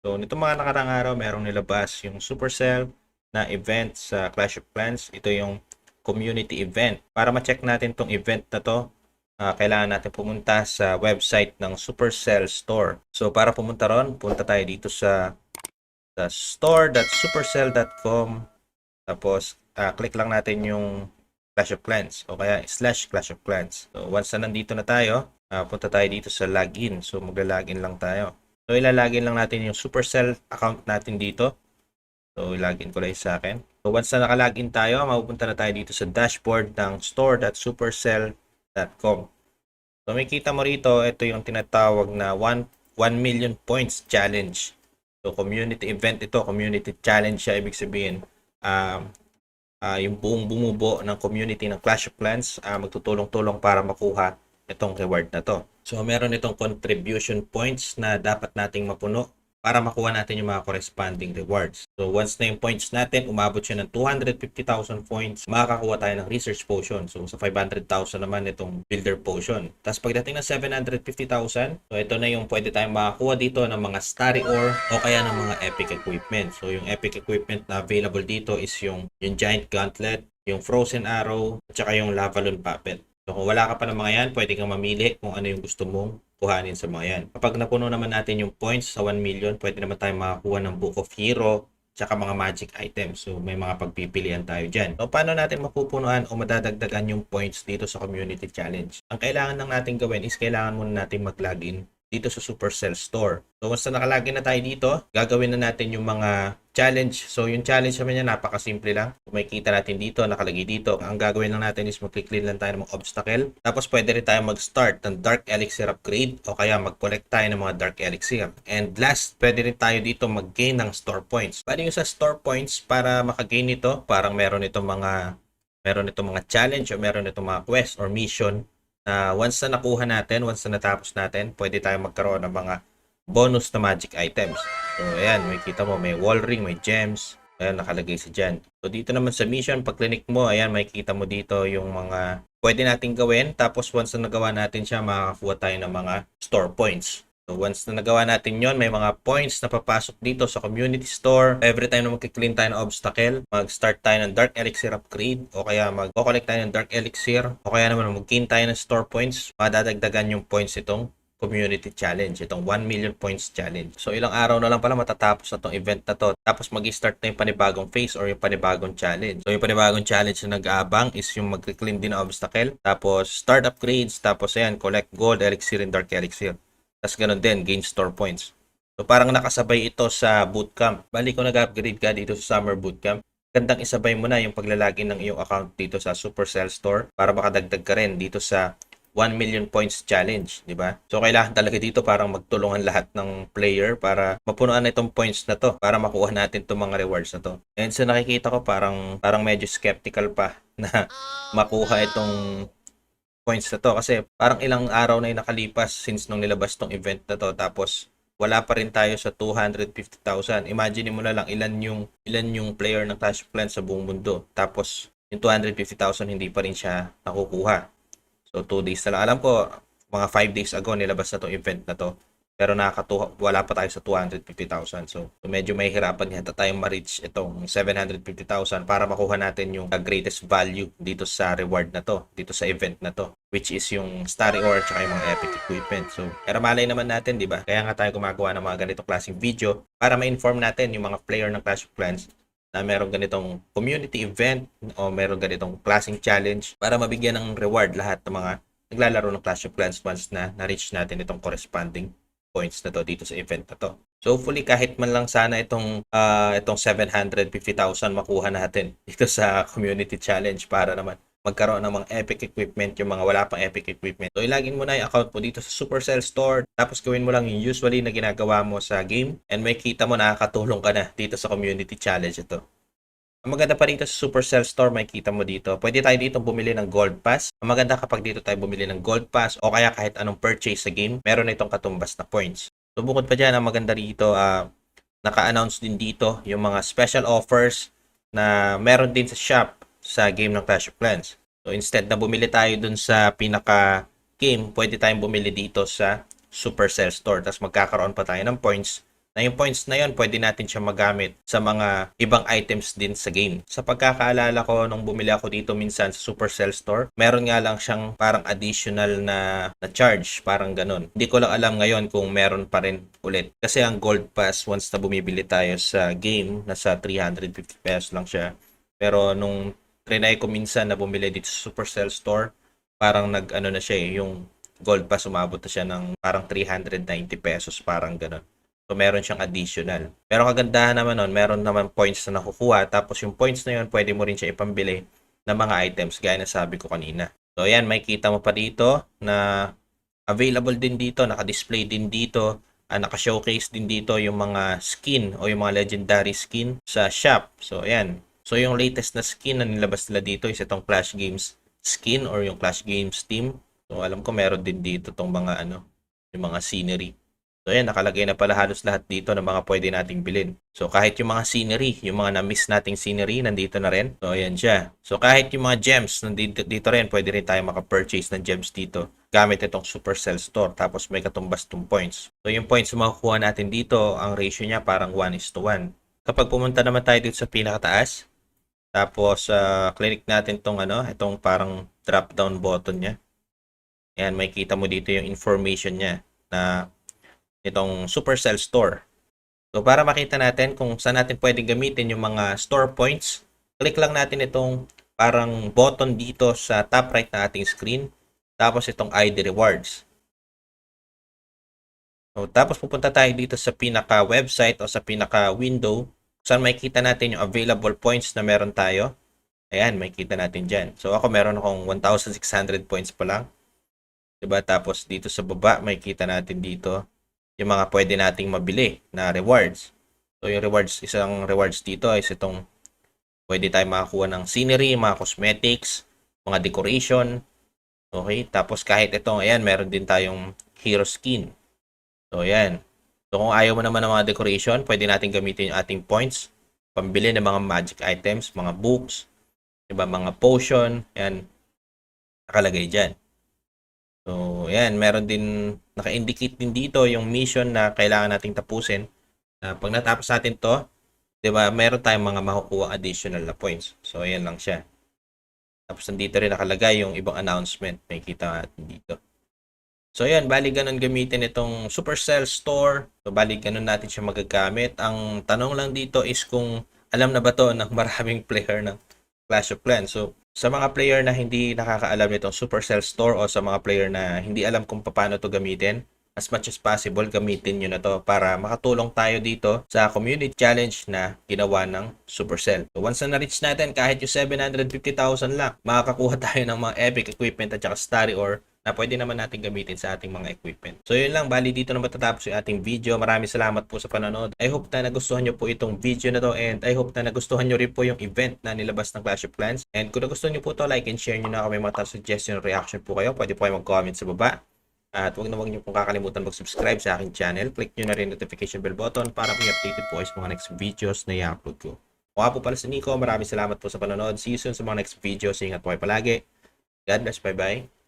So, nitong mga nakarang araw, merong nilabas yung Supercell na event sa Clash of Clans. Ito yung community event. Para ma-check natin tong event na to, kailangan natin pumunta sa website ng Supercell Store. So, para pumunta ron, punta tayo dito sa store.supercell.com. Tapos, click lang natin yung Clash of Clans o kaya /Clash of Clans. So, once na nandito na tayo, punta tayo dito sa login. So, magla-login lang tayo. So, ilalagin lang natin yung Supercell account natin dito. So, ilagin ko lang sa akin. So, once na nakalagin tayo, mapupunta na tayo dito sa dashboard ng store.supercell.com. So, may kita mo rito, ito yung tinatawag na 1 million points challenge. So, community event ito, community challenge siya. Ibig sabihin, yung buong bumubo ng community ng Clash of Clans magtutulong-tulong para makuha itong reward na to. So, meron itong contribution points na dapat nating mapuno para makuha natin yung mga corresponding rewards. So, once na yung points natin, umabot siya ng 250,000 points, makakakuha tayo ng research potion. So, sa 500,000 naman itong builder potion. Tapos, pagdating ng 750,000, so ito na yung pwede tayong makakuha dito ng mga starry ore o kaya ng mga epic equipment. So, yung epic equipment na available dito is yung giant gauntlet, yung frozen arrow, at saka yung lava loon puppet. So, kung wala ka pa ng mga yan, pwede kang mamili kung ano yung gusto mong kuhanin sa mga yan. Kapag napuno naman natin yung points sa 1 million, pwede naman tayo makakuha ng Book of Hero tsaka mga magic items. So, may mga pagpipilian tayo dyan. So, paano natin mapupunuan o madadagdagan yung points dito sa community challenge? Ang kailangan lang natin gawin is kailangan muna natin mag-login dito sa Supercell Store. So, once na nakalagin na tayo dito, gagawin na natin yung mga challenge. So, yung challenge naman niya, napakasimple lang. Kung makikita natin dito, nakalagay dito. Ang gagawin lang natin is mag-clear lang tayo ng mga obstacle. Tapos, pwede rin tayo mag-start ng Dark Elixir upgrade o kaya mag-collect tayo ng mga Dark Elixir. And last, pwede rin tayo dito mag-gain ng store points. Pwede yung sa store points para makagain nito, parang meron itong mga challenge o meron itong mga quest or mission na once na nakuha natin, once na natapos natin, pwede tayo magkaroon ng mga bonus na magic items. So, ayan, may kita mo, may wall ring, may gems. Ayan, nakalagay sa dyan. So, dito naman sa mission, pag click mo, ayan, may kita mo dito yung mga pwede nating gawin. Tapos, once na nagawa natin siya, makakakuha tayo ng mga store points. So, once na nagawa natin yon, may mga points na papasok dito sa community store. Every time na magkiklean tayo ng obstacle, mag-start tayo ng Dark Elixir upgrade o kaya mag-collect tayo ng Dark Elixir o kaya naman mag-gain tayo ng store points, madadagdagan yung points itong community challenge, itong 1 million points challenge. So, ilang araw na lang pala matatapos na itong event na to. Tapos, mag-start na yung panibagong phase or yung panibagong challenge. So, yung panibagong challenge na nag-aabang is yung mag-clean din ng obstacle. Tapos, start upgrades. Tapos, ayan, collect gold, elixir, and dark elixir. Tapos ganun din, gain store points. So parang nakasabay ito sa bootcamp. Bali kung nag-upgrade ka dito sa summer bootcamp, gandang isabay mo na yung paglalagin ng iyong account dito sa Supercell Store para makadagdag ka rin dito sa 1 million points challenge, di ba? So kailangan talaga dito parang magtulungan lahat ng player para mapunuan na itong points na to para makuha natin itong mga rewards na to. And sa nakikita ko parang medyo skeptical pa na makuha itong points na to kasi parang ilang araw na yung nakalipas since nung nilabas tong event na to tapos wala pa rin tayo sa 250,000. Imagine mo na lang ilan yung player ng Clash of Clans sa buong mundo. Tapos yung 250,000 hindi pa rin siya nakukuha. So 2 days na lang. Alam ko mga 5 days ago nilabas na tong event na to. Pero wala pa tayo sa 250,000. So medyo mahihirapan yata tayong ma-reach itong 750,000 para makuha natin yung greatest value dito sa reward na to, dito sa event na to, which is yung Starry Ore at yung mga epic equipment. So, pero malay naman natin, di ba? Kaya nga tayo gumagawa ng mga ganitong klaseng video para ma-inform natin yung mga player ng Clash of Clans na meron ganitong community event o meron ganitong klaseng challenge para mabigyan ng reward lahat ng mga naglalaro ng Clash of Clans once na na-reach natin itong corresponding points na to dito sa event na to. So hopefully kahit man lang sana itong 750,000 makuha natin dito sa community challenge para naman magkaroon ng mga epic equipment yung mga wala pang epic equipment. So ilagin mo na yung account mo dito sa Supercell Store tapos gawin mo lang yung usually na ginagawa mo sa game and may kita mo nakakatulong ka na dito sa community challenge ito. Ang maganda pa dito sa Supercell Store, may kita mo dito. Pwede tayo dito bumili ng Gold Pass. Ang maganda kapag dito tayo bumili ng Gold Pass o kaya kahit anong purchase sa game, meron na itong katumbas na points. So bukod pa dyan, ang maganda rito, naka-announce din dito yung mga special offers na meron din sa shop sa game ng Clash of Clans. So instead na bumili tayo dun sa pinaka-game, pwede tayong bumili dito sa Supercell Store. Tapos magkakaroon pa tayo ng points Na yung points na yun, pwede natin siya magamit sa mga ibang items din sa game. Sa pagkakaalala ko, nung bumili ako dito minsan sa Supercell Store, meron nga lang siyang parang additional na charge, parang ganun. Hindi ko lang alam ngayon kung meron pa rin ulit. Kasi ang Gold Pass, once na bumibili tayo sa game, nasa 350 pesos lang siya. Pero nung trinay ko minsan na bumili dito sa Supercell Store, parang nag-ano na siya yung Gold Pass umabot na siya ng parang 390 pesos, parang ganun. So, meron siyang additional. Pero kagandahan naman nun, meron naman points na nakukuha. Tapos yung points na yun, pwede mo rin siya ipambili ng mga items gaya na sabi ko kanina. So, ayan, may kita mo pa dito na available din dito, naka-display din dito, naka-showcase din dito yung mga skin o yung mga legendary skin sa shop. So, ayan. So, yung latest na skin na nilabas nila dito is itong Clash Games skin or yung Clash Games team. So, alam ko meron din dito tong mga yung mga scenery. So ayan, nakalagay na pala halos lahat dito ng mga pwede nating bilhin. So kahit yung mga scenery, yung mga na-miss nating scenery, nandito na rin. So ayan siya. So kahit yung mga gems, nandito dito rin, pwede rin tayo maka-purchase ng gems dito gamit itong Supercell Store. Tapos may katumbas tong points. So yung points na makukuha natin dito, ang ratio niya parang 1:1. Kapag pumunta naman tayo dito sa pinakataas, tapos click natin itong parang drop down button niya. Ayan, may kita mo dito yung information niya na itong Supercell Store. So para makita natin kung saan natin pwedeng gamitin yung mga store points, click lang natin itong parang button dito sa top right na ating screen. Tapos itong ID Rewards. So, tapos pupunta tayo dito sa pinaka-website o sa pinaka-window saan makikita natin yung available points na meron tayo. Ayan, makikita natin dyan. So ako meron akong 1,600 points pa lang. Diba? Tapos dito sa baba, makikita natin dito yung mga pwede nating mabili na rewards. So yung rewards, isang rewards dito is itong pwede tayo makakuha ng scenery, mga cosmetics, mga decoration. Okay, tapos kahit itong, ayan, meron din tayong hero skin. So ayan. So kung ayaw mo naman ng mga decoration, pwede natin gamitin yung ating points, pambili ng mga magic items, mga books, diba, mga potion, ayan, nakalagay dyan. So, ayan, meron din, naka-indicate din dito yung mission na kailangan nating tapusin. Pag natapos natin to, di ba, meron tayong mga makukuha additional na points. So, ayan lang siya. Tapos, nandito rin nakalagay yung ibang announcement. May kita natin dito. So, ayan, bali ganun gamitin itong Supercell Store. So, bali ganun natin siya magagamit. Ang tanong lang dito is kung alam na ba to ng maraming player ng Clash of Clans. So, sa mga player na hindi nakakaalam nitong Supercell Store o sa mga player na hindi alam kung paano to gamitin, as much as possible, gamitin nyo na to para makatulong tayo dito sa community challenge na ginawa ng Supercell. So, once na na-reach natin, kahit yung 750,000 lang, makakakuha tayo ng mga epic equipment at saka starry ore na pwede naman natin gamitin sa ating mga equipment. So yun lang, bali dito na matatapos yung ating video. Maraming salamat po sa panonood. I hope na nagustuhan nyo po itong video na to and I hope na nagustuhan nyo rin po yung event na nilabas ng Clash of Clans. And kung nagustuhan nyo po to, like and share nyo na kung may mga suggestion or reaction po kayo. Pwede po kayo mag-comment sa baba. At huwag nyo pong kakalimutan mag-subscribe sa aking channel. Click nyo na rin notification bell button para po updated po kayo sa mga next videos na i-upload ko. Kung po pala si Nico, maraming salamat po sa panonood. See you soon sa mga next videos. Ingat po kayo palagi. God bless. Bye-bye.